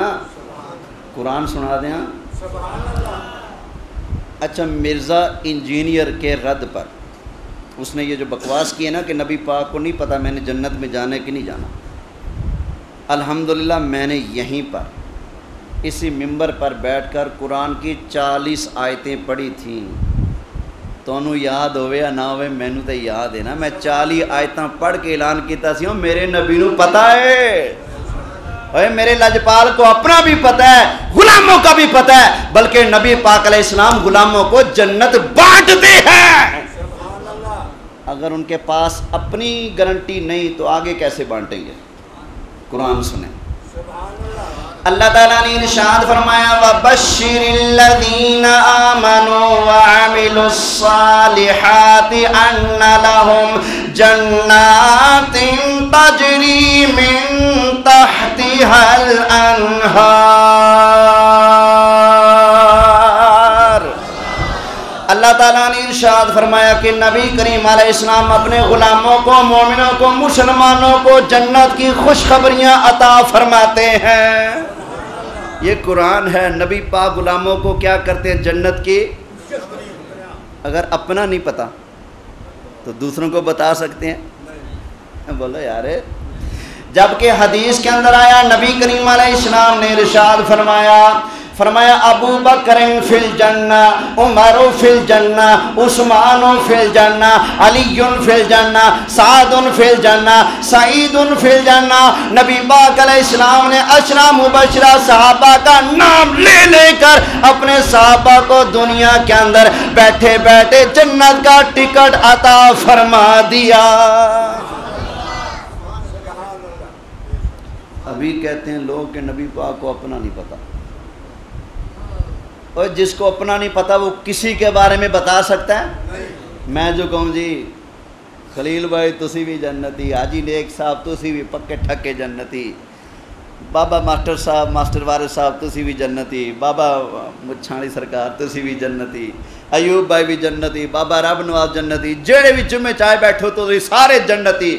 قرآن سنا دیں۔ اچھا، مرزا انجینئر کے رد پر اس نے یہ جو بکواس کی ہے نا کہ نبی پاک کو نہیں پتا میں نے جنت میں جانا کہ نہیں جانا، الحمدللہ میں نے یہیں پر اسی ممبر پر بیٹھ کر قرآن کی 40 آیتیں پڑھی تھیں۔ تو انہوں یاد ہوئے یا نہ ہوئے مینو تو یاد ہے نا، میں 40 آیتاں پڑھ کے اعلان کیتا سی میرے نبی نو پتا ہے، اے میرے لجپال کو اپنا بھی پتا ہے، غلاموں کا بھی پتا ہے، بلکہ نبی پاک علیہ السلام غلاموں کو جنت بانٹتے ہیں۔ اگر ان کے پاس اپنی گارنٹی نہیں تو آگے کیسے بانٹیں گے؟ قرآن سنیں۔ اللہ تعالیٰ نے ارشاد فرمایا وَبَشِّرِ الَّذِينَ آمَنُوا وَعَمِلُوا الصَّالِحَاتِ أَنَّ لَهُمْ جَنَّاتٍ تَجْرِي مِن تَحْتِهَا الْأَنْهَارُ۔ اللہ تعالیٰ نے ارشاد فرمایا کہ نبی کریم علیہ السلام اپنے غلاموں کو، مومنوں کو، مسلمانوں کو جنت کی خوشخبریاں عطا فرماتے ہیں۔ یہ قرآن ہے۔ نبی پاک غلاموں کو کیا کرتے ہیں؟ جنت کی، اگر اپنا نہیں پتا تو دوسروں کو بتا سکتے ہیں؟ بولو یار۔ جبکہ حدیث کے اندر آیا نبی کریم علیہ السلام نے ارشاد فرمایا فرمایا ابو بکر فی الجنہ، عمر فی الجنہ، عثمان فی الجنہ، علی فی الجنہ، سعد فی الجنہ، سعید فی الجنہ۔ نبی پاک علیہ السلام نے عشرہ مبشرہ صحابہ کا نام لے لے کر اپنے صحابہ کو دنیا کے اندر بیٹھے بیٹھے جنت کا ٹکٹ عطا فرما دیا۔ ابھی کہتے ہیں لوگ کہ نبی پاک کو اپنا نہیں پتا، اور جس کو اپنا نہیں پتا وہ کسی کے بارے میں بتا سکتا ہے؟ میں جو کہوں جی خلیل بھائی تسی بھی جنتی، حاجی نیک صاحب تسی بھی پکے ٹھکے جنتی، بابا ماسٹر صاحب ماسٹر وارث صاحب تسی بھی جنتی، بابا مچھاڑی سرکار تسی بھی جنتی، ایوب بھائی بھی جنتی، بابا رب نواز جنتی، جڑے بھی جمعے چائے بیٹھو تو سارے جنتی۔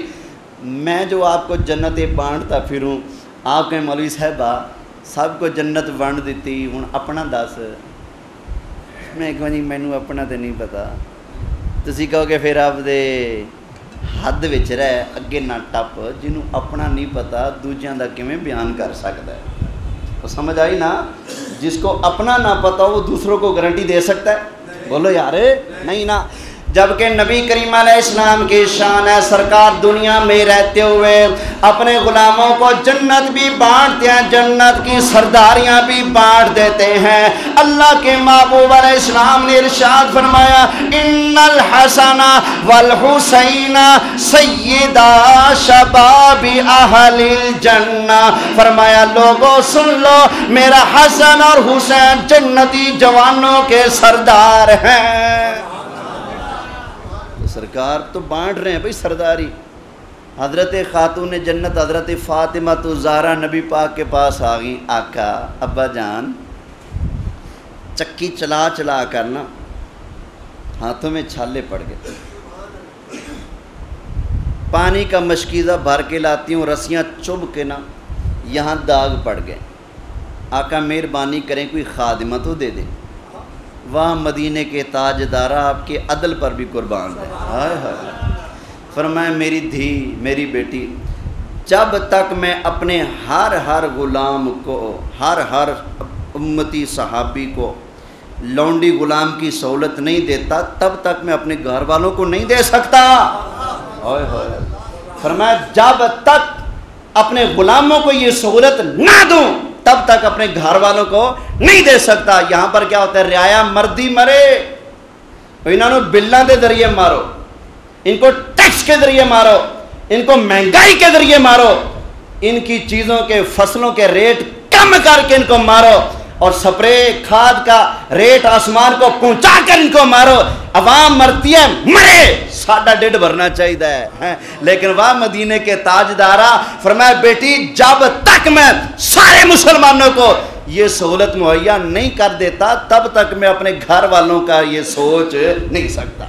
میں جو آپ کو جنتیں بانٹتا پھروں، آپ کے مولوی صاحبہ سب کو جنت ونڈ دیتی، ہوں اپنا دس۔ میں کہوں جی مینوں اپنا تو نہیں پتا۔ تسی کہو کہ پھر آپ دے حد وچ رہ، اگے نہ ٹپ، جنوں اپنا نہیں پتا دوجیاں دا کیویں بیان کر سکتا ہے؟ تو سمجھ آئی نا؟ جس کو اپنا نہ پتا وہ دوسروں کو گارنٹی دے سکتا ہے؟ بولو یار نہیں نا۔ جبکہ نبی کریم علیہ السلام کی شان ہے، سرکار دنیا میں رہتے ہوئے اپنے غلاموں کو جنت بھی بانٹتے ہیں، جنت کی سرداریاں بھی بانٹ دیتے ہیں۔ اللہ کے محبوب علیہ السلام نے ارشاد فرمایا ان الحسن والحسین سیدا شباب اہل الجنہ، فرمایا لوگوں سن لو میرا حسن اور حسین جنتی جوانوں کے سردار ہیں۔ سرکار تو بانٹ رہے ہیں بھئی سرداری۔ حضرت خاتون جنت حضرت فاطمہ الزہرا نبی پاک کے پاس آ گئی، آقا ابا جان چکی چلا چلا کر نا ہاتھوں میں چھالے پڑ گئے، پانی کا مشکیزہ بھر کے لاتی ہوں، رسیاں چبھ کے نا یہاں داغ پڑ گئے، آقا مہربانی کریں کوئی خادمہ تو دے دیں۔ وہاں مدینے کے تاجدارہ آپ کے عدل پر بھی قربان ہے۔ ہائے ہائے، فرمایا میری دھی میری بیٹی، جب تک میں اپنے ہر غلام کو، ہر امتی صحابی کو لونڈی غلام کی سہولت نہیں دیتا تب تک میں اپنے گھر والوں کو نہیں دے سکتا۔ ہائے ہائے، فرمایا جب تک اپنے غلاموں کو یہ سہولت نہ دوں تب تک اپنے گھر والوں کو نہیں دے سکتا۔ یہاں پر کیا ہوتا ہے؟ رعایا مردی مرے، انہوں بلاں دے ذریعے مارو، ان کو ٹیکس کے ذریعے مارو، ان کو مہنگائی کے ذریعے مارو، ان کی چیزوں کے فصلوں کے ریٹ کم کر کے ان کو مارو، اور سپرے کھاد کا ریٹ آسمان کو پہنچا کر ان کو مارو۔ عوام مرتی ہے، مرے، ساڈا ڈیڈ بھرنا چاہیے ہے۔ لیکن وہ مدینے کے تاجدارہ فرمایا بیٹی جب تک میں سارے مسلمانوں کو یہ سہولت مہیا نہیں کر دیتا تب تک میں اپنے گھر والوں کا یہ سوچ نہیں سکتا۔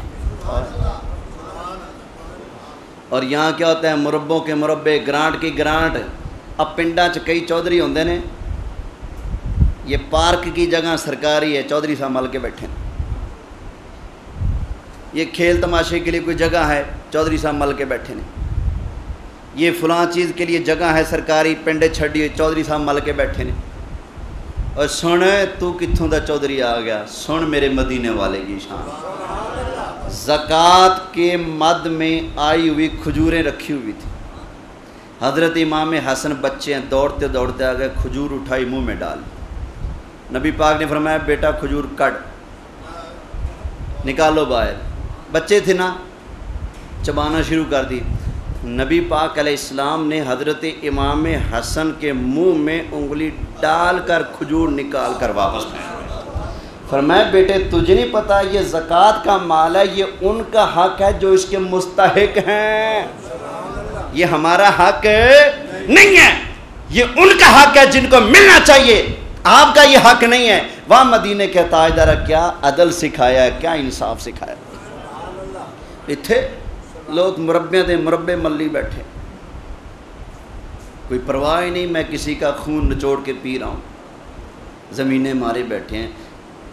اور یہاں کیا ہوتا ہے؟ مربوں کے مربے، گرانٹ کی گرانٹ۔ اب پنڈا چ کئی چودھری ہوندے نے، یہ پارک کی جگہ سرکاری ہے، چودھری صاحب مل کے بیٹھے ہیں۔ یہ کھیل تماشے کے لیے کوئی جگہ ہے، چودھری صاحب مل کے بیٹھے ہیں۔ یہ فلاں چیز کے لیے جگہ ہے سرکاری، پنڈے چھڑی ہوئی، چودھری صاحب مل کے بیٹھے ہیں۔ اور سن تو کتھوں دا چودھری آ گیا، سن میرے مدینے والے کی شان۔ زکوٰۃ کے مد میں آئی ہوئی کھجوریں رکھی ہوئی تھی، حضرت امام حسن بچے ہیں، دوڑتے دوڑتے آ گئے، کھجور اٹھائی منہ میں ڈال، نبی پاک نے فرمایا بیٹا کھجور کٹ، نکالو باہر۔ بچے تھے نا، چبانا شروع کر دی۔ نبی پاک علیہ السلام نے حضرت امام حسن کے منہ میں انگلی ڈال کر کھجور نکال کر واپس پھینک، فرمایا بیٹے تجھے نہیں پتا یہ زکوٰۃ کا مال ہے، یہ ان کا حق ہے جو اس کے مستحق ہیں، یہ ہمارا حق نہیں ہے، یہ ان کا حق ہے جن کو ملنا چاہیے، آپ کا یہ حق نہیں ہے۔ وہاں مدینے کے تاجدارہ کیا عدل سکھایا ہے، کیا انصاف سکھایا۔ اتھے لوگ مربے دے مربے ملی بیٹھے، کوئی پرواہ ہی نہیں میں کسی کا خون نچوڑ کے پی رہا ہوں، زمینیں مارے بیٹھے ہیں،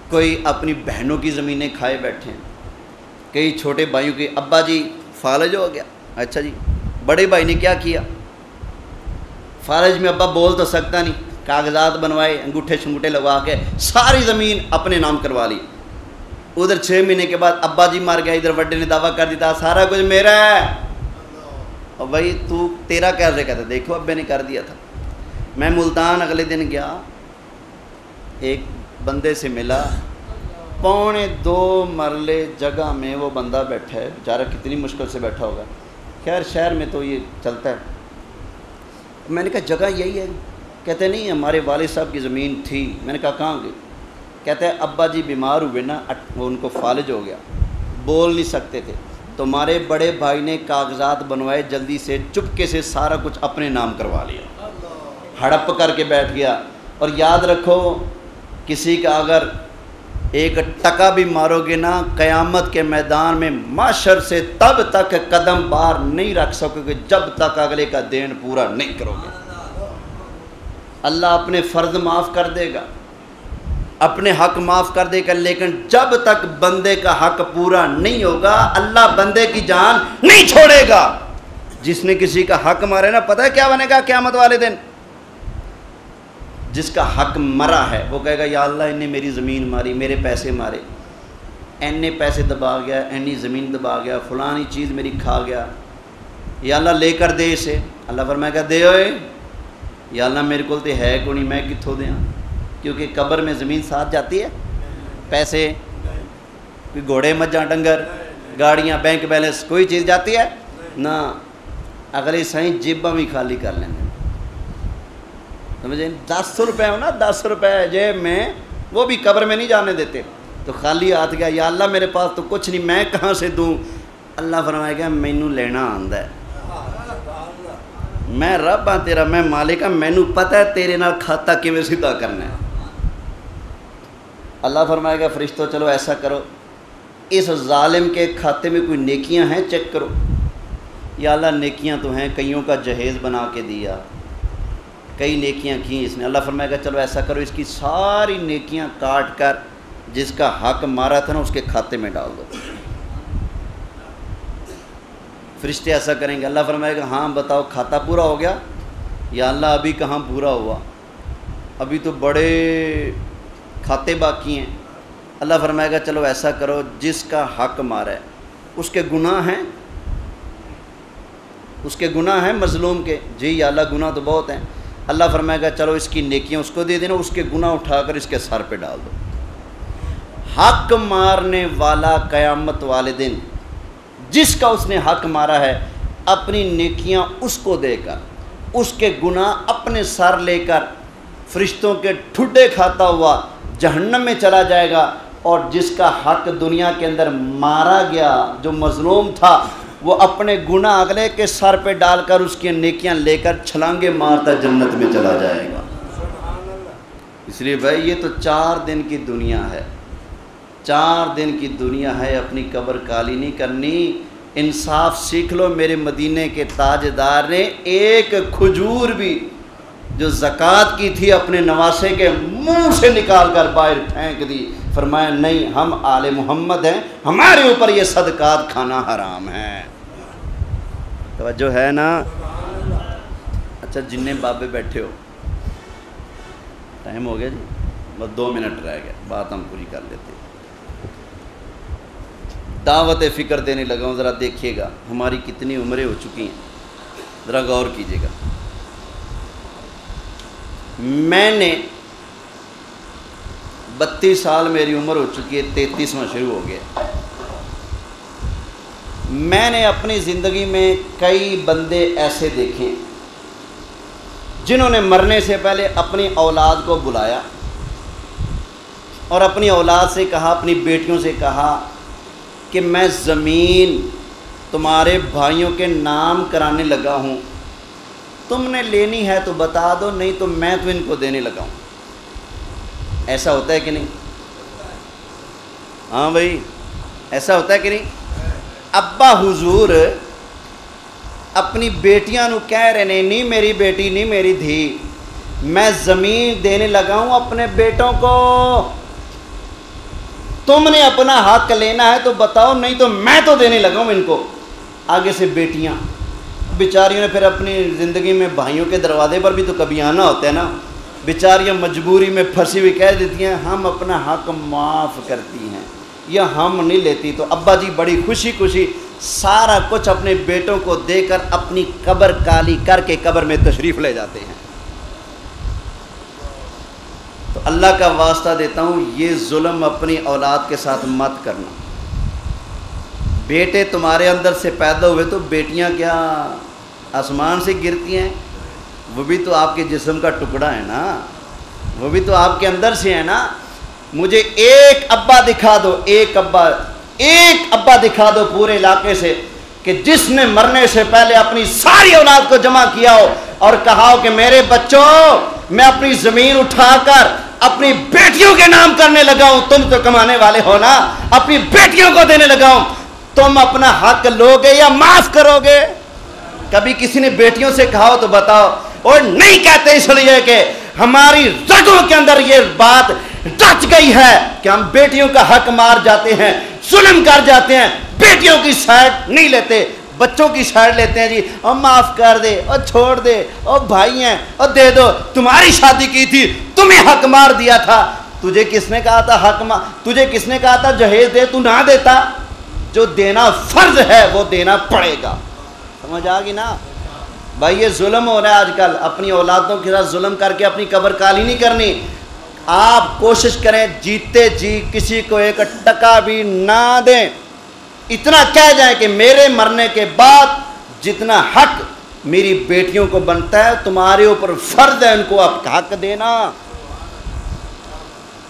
کوئی اپنی بہنوں کی زمینیں کھائے بیٹھے ہیں، کئی چھوٹے بھائیوں کے ابا جی فالج ہو گیا، اچھا جی بڑے بھائی نے کیا کیا، فالج میں ابا بول تو سکتا نہیں، کاغذات بنوائے, انگوٹھے شنگوٹھے لگوا کے ساری زمین اپنے نام کروا لی. ادھر 6 مہینے کے بعد ابا جی مار گیا, ادھر وڈے نے دعویٰ کر دیتا سارا کچھ میرا ہے. اور بھائی تو تیرا کیسے کہتا, دیکھو ابے نے کر دیا تھا. میں ملتان اگلے دن گیا, ایک بندے سے ملا, 2.25 مرلے جگہ میں وہ بندہ بیٹھا ہے, بیچارہ کتنی مشکل سے بیٹھا ہوگا. خیر شہر میں تو یہ چلتا ہے. میں نے کہا جگہ یہی ہے؟ کہتے نہیں ہمارے والد صاحب کی زمین تھی. میں نے کہا کہاں گئی؟ کہتے ہیں ابا جی بیمار ہوئے نا, وہ ان کو فالج ہو گیا, بول نہیں سکتے تھے. تمہارے بڑے بھائی نے کاغذات بنوائے, جلدی سے چپکے سے سارا کچھ اپنے نام کروا لیا, ہڑپ کر کے بیٹھ گیا. اور یاد رکھو کسی کا اگر 1 ٹکا بھی مارو گے نا, قیامت کے میدان میں معاشر سے تب تک قدم باہر نہیں رکھ سکو گے جب تک اگلے کا دین پورا نہیں کرو گے. اللہ اپنے فرض معاف کر دے گا, اپنے حق معاف کر دے گا, لیکن جب تک بندے کا حق پورا نہیں ہوگا اللہ بندے کی جان نہیں چھوڑے گا. جس نے کسی کا حق مارے نا, پتہ ہے کیا بنے گا قیامت والے دن؟ جس کا حق مرا ہے وہ کہے گا یا اللہ انہیں میری زمین ماری, میرے پیسے مارے, اینے پیسے دبا گیا, اینی زمین دبا گیا, فلانی چیز میری کھا گیا, یا اللہ لے کر دے اسے. اللہ فرمائے گا دے ہوئے, یا اللہ میرے کو تو ہے کو نہیں, میں کتوں دیا, کیونکہ قبر میں زمین ساتھ جاتی ہے, پیسے کوئی گھوڑے مجھاں ڈنگر گاڑیاں بینک بیلنس کوئی چیز جاتی ہے نہ. اگلے سائیں جیباں بھی خالی کر لیں گے, سمجھیں 10 روپے ہو نا, 10 روپے جیب میں, وہ بھی قبر میں نہیں جانے دیتے. تو خالی ہاتھ گیا, یا اللہ میرے پاس تو کچھ نہیں, میں کہاں سے دوں؟ اللہ فرمائے گا مینوں لینا آندا ہے, میں رب ہاں تیرا, میں مالک ہاں, مینوں پتہ ہے تیرے نال کھاتا کیویں سیدھا کرنا ہے. اللہ فرمائے گا فرشتوں چلو ایسا کرو, اس ظالم کے کھاتے میں کوئی نیکیاں ہیں چیک کرو. یا اللہ نیکیاں تو ہیں, کئیوں کا جہیز بنا کے دیا, کئی نیکیاں کی اس نے. اللہ فرمائے گا چلو ایسا کرو, اس کی ساری نیکیاں کاٹ کر جس کا حق مارا تھا نا اس کے کھاتے میں ڈال دو. فرشتے ایسا کریں گے. اللہ فرمائے گا ہاں بتاؤ کھاتا پورا ہو گیا؟ یا اللہ ابھی کہاں پورا ہوا, ابھی تو بڑے کھاتے باقی ہیں. اللہ فرمائے گا چلو ایسا کرو, جس کا حق مارا ہے اس کے گناہ ہیں, اس کے گناہ ہیں مظلوم کے. جی یا اللہ گناہ تو بہت ہیں. اللہ فرمائے گا چلو اس کی نیکیاں اس کو دے دینا, اس کے گناہ اٹھا کر اس کے سر پہ ڈال دو. حق مارنے والا قیامت والے دن جس کا اس نے حق مارا ہے, اپنی نیکیاں اس کو دے کر, اس کے گناہ اپنے سر لے کر فرشتوں کے ٹھڈے کھاتا ہوا جہنم میں چلا جائے گا. اور جس کا حق دنیا کے اندر مارا گیا جو مظلوم تھا, وہ اپنے گناہ اگلے کے سر پہ ڈال کر اس کی نیکیاں لے کر چھلانگے مارتا جنت میں چلا جائے گا. اس لیے بھائی یہ تو 4 دن کی دنیا ہے, 4 دن کی دنیا ہے, اپنی قبر کالی نہیں کرنی. انصاف سیکھ لو. میرے مدینے کے تاجدار نے ایک کھجور بھی جو زکوٰۃ کی تھی اپنے نواسے کے منہ سے نکال کر باہر پھینک دی. فرمایا نہیں, ہم آل محمد ہیں, ہمارے اوپر یہ صدقات کھانا حرام ہے. توجہ ہے نا؟ اچھا جنہیں بابے بیٹھے ہو, ٹائم ہو گیا جی, بس 2 منٹ رہ گئے, بات ہم پوری کر لیتے. دعوت فکر دینے لگا ہوں, ذرا دیکھیے گا ہماری کتنی عمریں ہو چکی ہیں, ذرا غور کیجیے گا. میں نے 32 سال میری عمر ہو چکی ہے, 33واں شروع ہو گیا. میں نے اپنی زندگی میں کئی بندے ایسے دیکھے جنہوں نے مرنے سے پہلے اپنی اولاد کو بلایا اور اپنی اولاد سے کہا, اپنی بیٹیوں سے کہا کہ میں زمین تمہارے بھائیوں کے نام کرانے لگا ہوں, تم نے لینی ہے تو بتا دو, نہیں تو میں تو ان کو دینے لگا ہوں. ایسا ہوتا ہے کہ نہیں؟ ہاں بھائی ایسا ہوتا ہے کہ نہیں؟ ابا حضور اپنی بیٹیاں نو کہہ رہے نے, نہیں میری بیٹی نہیں میری دھی, میں زمین دینے لگا ہوں اپنے بیٹوں کو, تم نے اپنا حق لینا ہے تو بتاؤ, نہیں تو میں تو دینے لگا ہوں ان کو. آگے سے بیٹیاں بیچاریوں نے پھر اپنی زندگی میں بھائیوں کے دروازے پر بھی تو کبھی آنا ہوتا ہے نا, بیچاریاں مجبوری میں پھنسی ہوئی کہہ دیتی ہیں ہم اپنا حق معاف کرتی ہیں یا ہم نہیں لیتی، تو ابا جی بڑی خوشی خوشی سارا کچھ اپنے بیٹوں کو دے کر اپنی قبر کالی کر کے قبر میں تشریف لے جاتے ہیں۔ تو اللہ کا واسطہ دیتا ہوں یہ ظلم اپنی اولاد کے ساتھ مت کرنا۔ بیٹے تمہارے اندر سے پیدا ہوئے تو بیٹیاں کیا آسمان سے گرتی ہیں؟ وہ بھی تو آپ کے جسم کا ٹکڑا ہے نا، وہ بھی تو آپ کے اندر سے ہے نا۔ مجھے ایک ابا دکھا دو، ایک ابا دکھا دو پورے علاقے سے کہ جس نے مرنے سے پہلے اپنی ساری اولاد کو جمع کیا ہو اور کہا ہو کہ میرے بچوں میں اپنی زمین اٹھا کر اپنی بیٹیوں کے نام کرنے لگا ہوں، تم تو کمانے والے ہو نا، اپنی بیٹیوں کو دینے لگا ہوں، تم اپنا حق لوگے یا معاف کرو گے؟ کبھی کسی نے بیٹیوں سے کہا ہو تو بتاؤ۔ اور نہیں کہتے اس لیے کہ ہماری رگوں کے اندر یہ بات ڈچ گئی ہے کہ ہم بیٹیوں کا حق مار جاتے ہیں، ظلم کر جاتے ہیں، بیٹیوں کی سائڈ نہیں لیتے، بچوں کی سائڈ لیتے ہیں۔ جی اور معاف کر دے اور چھوڑ دے اور بھائی ہیں اور دے دو، تمہاری شادی کی تھی تمہیں حق مار دیا تھا، تجھے کس نے کہا تھا حق مار، تجھے کس نے کہا تھا جہیز دے، تو نہ دیتا؟ جو دینا فرض ہے وہ دینا پڑے گا۔ سمجھ آ گئی نا بھائی؟ یہ ظلم ہو رہا ہے آج کل، اپنی اولادوں کے ساتھ ظلم کر کے اپنی قبر کالی نہیں کرنی۔ آپ کوشش کریں جیتے جی کسی کو ایک ٹکا بھی نہ دیں، اتنا کہہ جائیں کہ میرے مرنے کے بعد جتنا حق میری بیٹیوں کو بنتا ہے تمہارے اوپر فرض ہے ان کو آپ حق دینا۔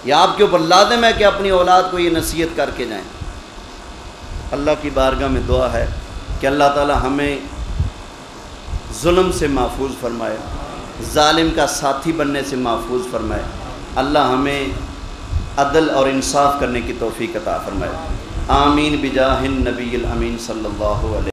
یا آپ کے اوپر لازم ہے کہ اپنی اولاد کو یہ نصیحت کر کے جائیں۔ اللہ کی بارگاہ میں دعا ہے کہ اللہ تعالی ہمیں ظلم سے محفوظ فرمائے، ظالم کا ساتھی بننے سے محفوظ فرمائے۔ اللہ ہمیں عدل اور انصاف کرنے کی توفیق عطا فرمائے۔ آمین بجاہ النبی الامین صلی اللہ علیہ